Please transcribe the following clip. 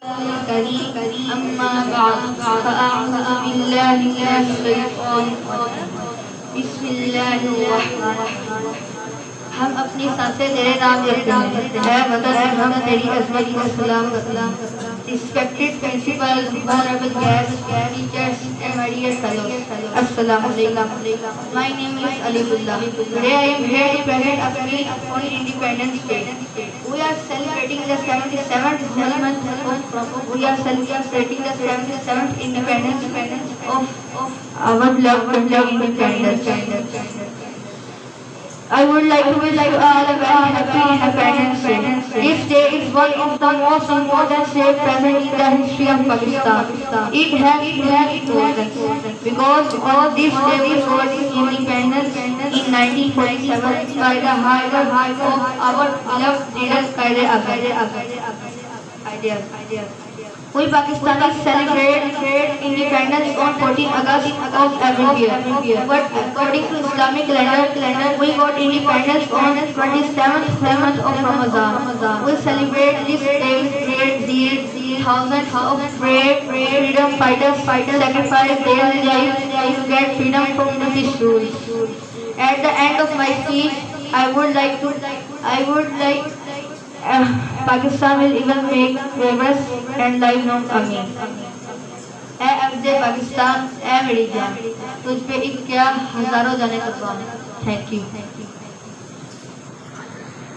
अम्मा बाद फ़अऊज़ु बिल्लाहि मिनश शैतानिर रजीम बिस्मिल्लाहिर्रहमानिर्रहीम। हम अपनी सांसें तेरे नाम लेते हैं। वतन हम तेरी अज़मत को सलाम करते हैं। Respected principal, honorable guests, teachers, and my dear fellows, Assalamu alaikum. My name is Alibullah. Today I am here to present a speech on Independence Day. We are celebrating the 77th month independence of our beloved country, independence. I would like to wish you all a very happy Independence Day. This day is one of the most important days present in the history of Pakistan. It has many importance because on this day we got independence in 1947 by the hard work of our beloved leader Quaid-e-Azam. We Pakistanis celebrate independence on 14 August of every year. But according to Islamic calendar, we got independence on 27th month of Ramadan. We celebrate this day with great zeal. Thousands of brave freedom fighters sacrificed their lives to get freedom from British rule. At the end of my speech, I would like Pakistan will even make progress and lifelong Ameen. ऐ अब्दे पाकिस्तान, ऐ मेरी जान, तुझ पे एक क्या हजारों जाने कुर्बान। Thank you.